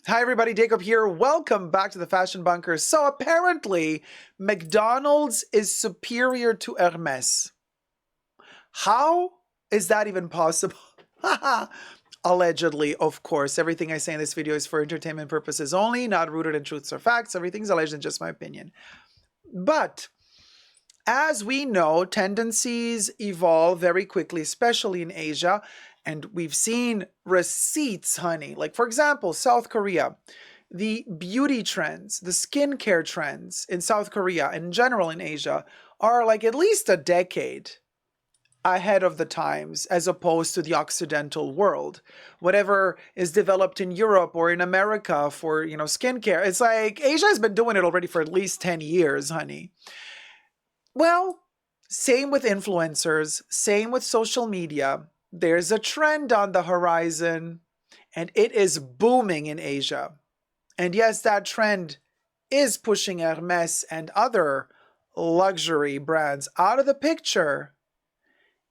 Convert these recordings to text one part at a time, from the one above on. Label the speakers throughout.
Speaker 1: Hi everybody, Dacob here. Welcome back to the Fashion Bunker. So apparently, McDonald's is superior to Hermes. How is that even possible? Allegedly, of course. Everything I say in this video is for entertainment purposes only, not rooted in truths or facts. Everything's alleged and just my opinion. But as we know, tendencies evolve very quickly, especially in Asia. And we've seen receipts, honey. Like, for example, South Korea. The beauty trends, the skincare trends in South Korea and in general in Asia are like at least a decade ahead of the times as opposed to the Occidental world. Whatever is developed in Europe or in America for, skincare, it's like Asia has been doing it already for at least 10 years, honey. Well, same with influencers, same with social media. There's a trend on the horizon, and it is booming in Asia. And yes, that trend is pushing Hermes and other luxury brands out of the picture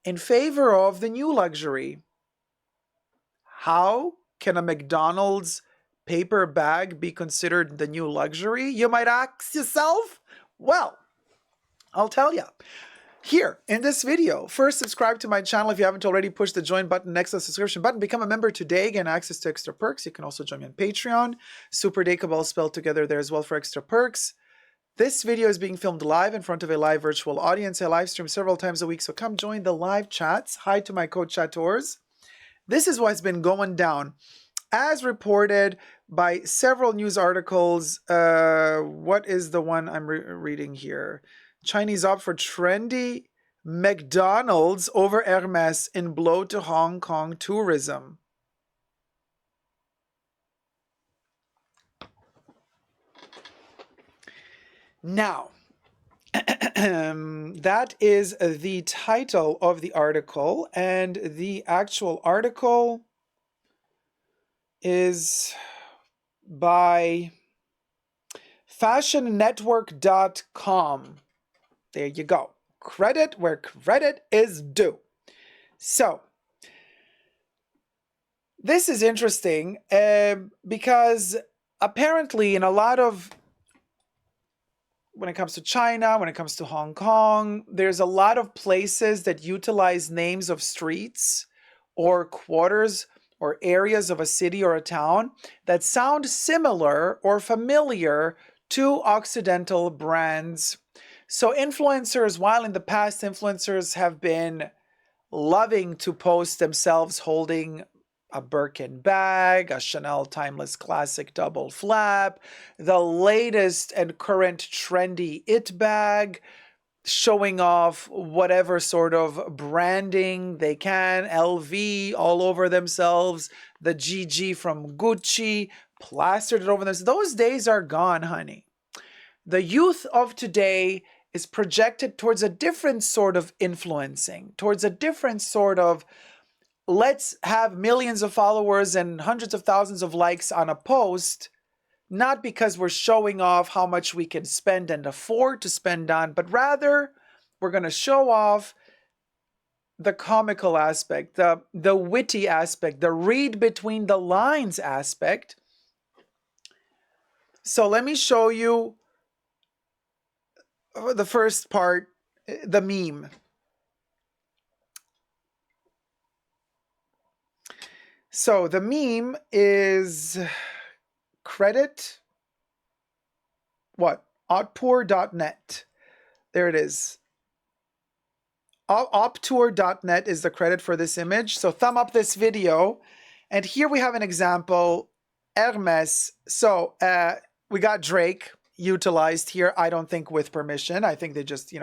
Speaker 1: in favor of the new luxury. How can a McDonald's paper bag be considered the new luxury? You might ask yourself. Well, I'll tell you. Here in this video, first subscribe to my channel if you haven't already. Push the join button next to the subscription button. Become a member today, gain access to extra perks. You can also join me on Patreon. superdacob all spelled together there as well for extra perks. This video is being filmed live in front of a live virtual audience. I live stream several times a week, so come join the live chats. Hi to my co-chattors. This is what's been going down. As reported by several news articles, what is the one I'm reading here? Chinese opt for trendy McDonald's over Hermes in blow to Hong Kong tourism. Now, that is the title of the article, and the actual article is by fashionnetwork.com. There you go. Credit where credit is due. So, this is interesting because apparently in a lot of, when it comes to China, when it comes to Hong Kong, there's a lot of places that utilize names of streets or quarters or areas of a city or a town that sound similar or familiar to Occidental brands. So influencers, while in the past influencers have been loving to post themselves holding a Birkin bag, a Chanel Timeless Classic double flap, the latest and current trendy it bag, showing off whatever sort of branding they can, LV all over themselves, the GG from Gucci, plastered it over themselves. Those days are gone, honey. The youth of today is projected towards a different sort of influencing, towards a different sort of let's have millions of followers and hundreds of thousands of likes on a post, not because we're showing off how much we can spend and afford to spend on, but rather we're going to show off the comical aspect, the witty aspect, the read between the lines aspect. So let me show you the first part, the meme. So the meme is credit, what? Outpour.net. There it is. Optour.net is the credit for this image. So thumb up this video. And here we have an example. Hermes. So we got Drake utilized here. I don't think with permission. I think they just,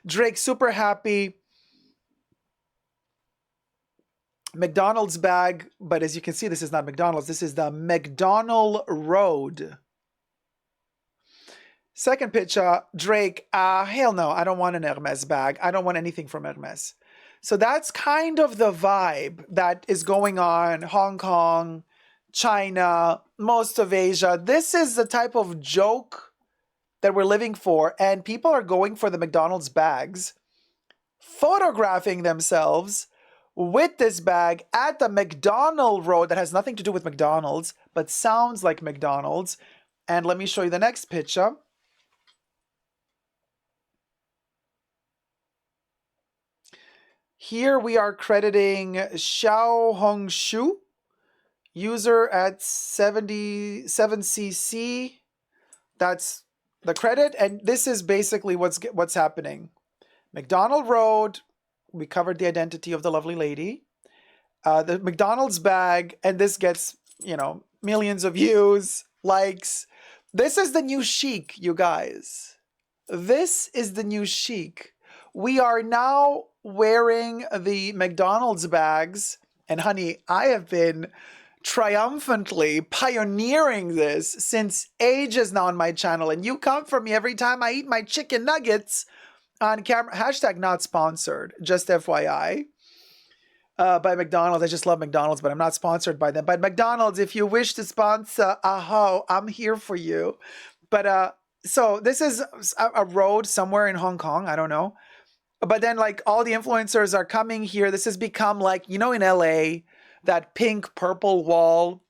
Speaker 1: Drake super happy. McDonald's bag. But as you can see, this is not McDonald's. This is the McDonald Road. Second picture, Drake, hell no, I don't want an Hermes bag. I don't want anything from Hermes. So that's kind of the vibe that is going on Hong Kong, China, most of Asia. This is the type of joke that we're living for, and people are going for the McDonald's bags, photographing themselves with this bag at the McDonald Road that has nothing to do with McDonald's, but sounds like McDonald's. And let me show you the next picture. Here we are crediting Xiao Hongshu, user at 77cc. That's the credit, and this is basically what's happening. McDonald Road, we covered the identity of the lovely lady. The McDonald's bag, and this gets, millions of views, likes. This is the new chic, you guys. This is the new chic. We are now wearing the McDonald's bags, and honey, I have been triumphantly pioneering this since ages now on my channel, and you come for me every time I eat my chicken nuggets on camera. Hashtag not sponsored, just FYI. By McDonald's. I just love McDonald's, but I'm not sponsored by them. But McDonald's, if you wish to sponsor, I'm here for you. But so this is a road somewhere in Hong Kong. I don't know. But then like all the influencers are coming here. This has become like, in LA, that pink purple wall,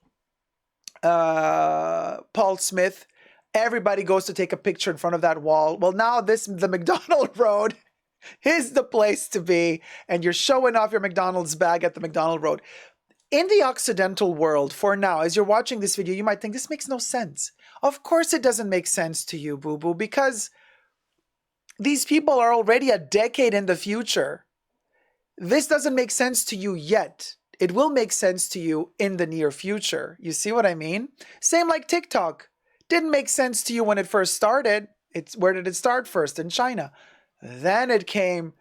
Speaker 1: Paul Smith, everybody goes to take a picture in front of that wall. Well, now the McDonald Road is the place to be, and you're showing off your McDonald's bag at the McDonald Road. In the Occidental world, for now, as you're watching this video, you might think this makes no sense. Of course it doesn't make sense to you, boo-boo, because these people are already a decade in the future. This doesn't make sense to you yet. It will make sense to you in the near future. You see what I mean? Same like TikTok. Didn't make sense to you when it first started. Where did it start first? In China. Then it came,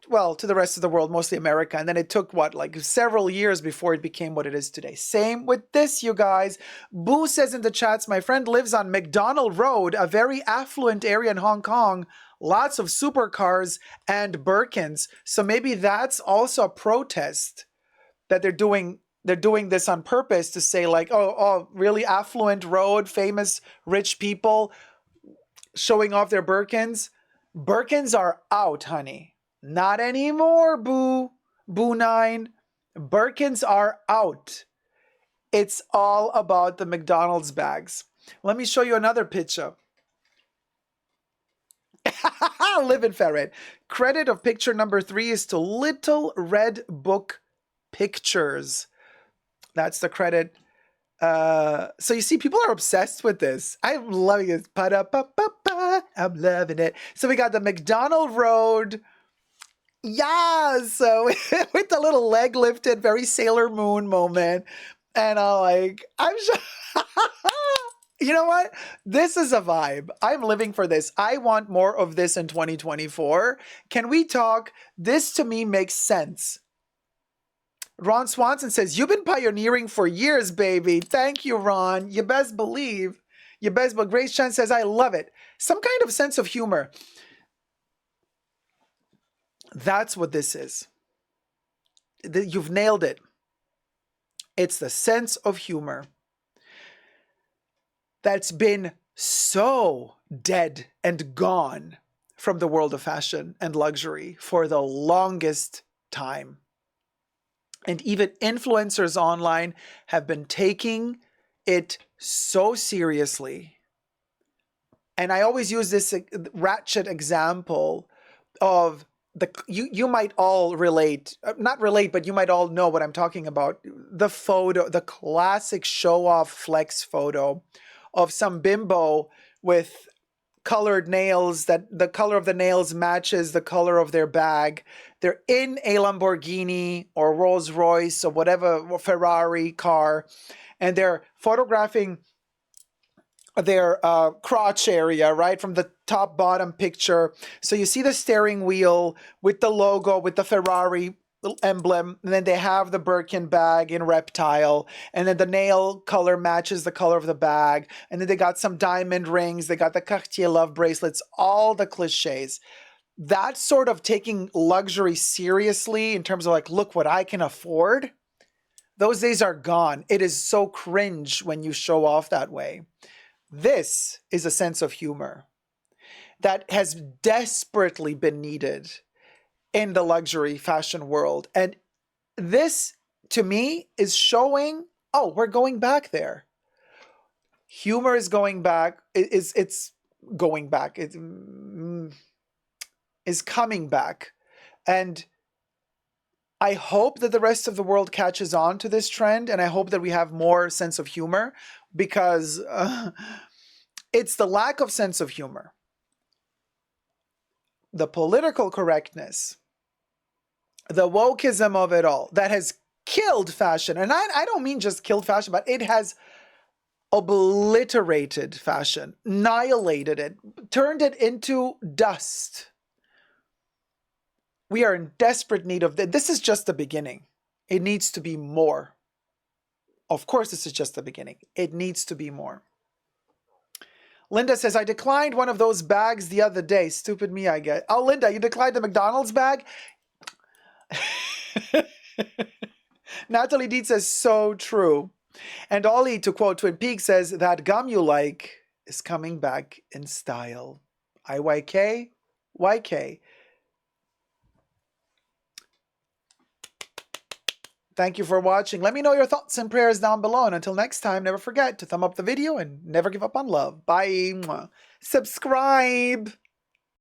Speaker 1: well, to the rest of the world, mostly America. And then it took, several years before it became what it is today. Same with this, you guys. Boo says in the chats, my friend lives on McDonald Road, a very affluent area in Hong Kong. Lots of supercars and Birkins. So maybe that's also a protest that they're doing this on purpose to say like, oh, really affluent road, famous rich people showing off their Birkins. Birkins are out, honey. Not anymore, boo. Boo 9. Birkins are out. It's all about the McDonald's bags. Let me show you another picture. Live in Ferret. Credit of picture number 3 is to Little Red Book Pictures. That's the credit. So you see, people are obsessed with this. I'm loving it. I'm loving it. So we got the McDonald Road. Yeah, so with the little leg lifted, very Sailor Moon moment. And I'm sure. You know what? This is a vibe. I'm living for this. I want more of this in 2024. Can we talk? This to me makes sense. Ron Swanson says, you've been pioneering for years, baby. Thank you, Ron. You best believe. You best, but Grace Chan says, I love it. Some kind of sense of humor. That's what this is. You've nailed it. It's the sense of humor that's been so dead and gone from the world of fashion and luxury for the longest time. And even influencers online have been taking it so seriously. And I always use this ratchet example of you might all relate, not relate, but you might all know what I'm talking about. The photo, the classic show-off flex photo of some bimbo with colored nails, that the color of the nails matches the color of their bag. They're in a Lamborghini or Rolls Royce or whatever, Ferrari car, and they're photographing their crotch area, right, from the top bottom picture. So you see the steering wheel with the logo, with the Ferrari emblem, and then they have the Birkin bag in reptile, and then the nail color matches the color of the bag, and then they got some diamond rings, they got the Cartier love bracelets, all the cliches. That sort of taking luxury seriously in terms of like, look what I can afford, those days are gone. It is so cringe when you show off that way. This is a sense of humor that has desperately been needed in the luxury fashion world. And this, to me, is showing, oh, we're going back there. Humor is going back. It's going back. It is coming back. And I hope that the rest of the world catches on to this trend, and I hope that we have more sense of humor, because it's the lack of sense of humor, the political correctness, the wokeism of it all that has killed fashion. And I don't mean just killed fashion, but it has obliterated fashion, annihilated it, turned it into dust. We are in desperate need of this. Is just the beginning. It needs to be more. Of course, this is just the beginning. It needs to be more. Linda says, I declined one of those bags the other day. Stupid me, I guess. Oh, Linda, you declined the McDonald's bag? Natalie Deed says, so true. And Ollie, to quote Twin Peaks, says, that gum you like is coming back in style. IYK? YK. Thank you for watching. Let me know your thoughts and prayers down below. And until next time, never forget to thumb up the video and never give up on love. Bye. Subscribe.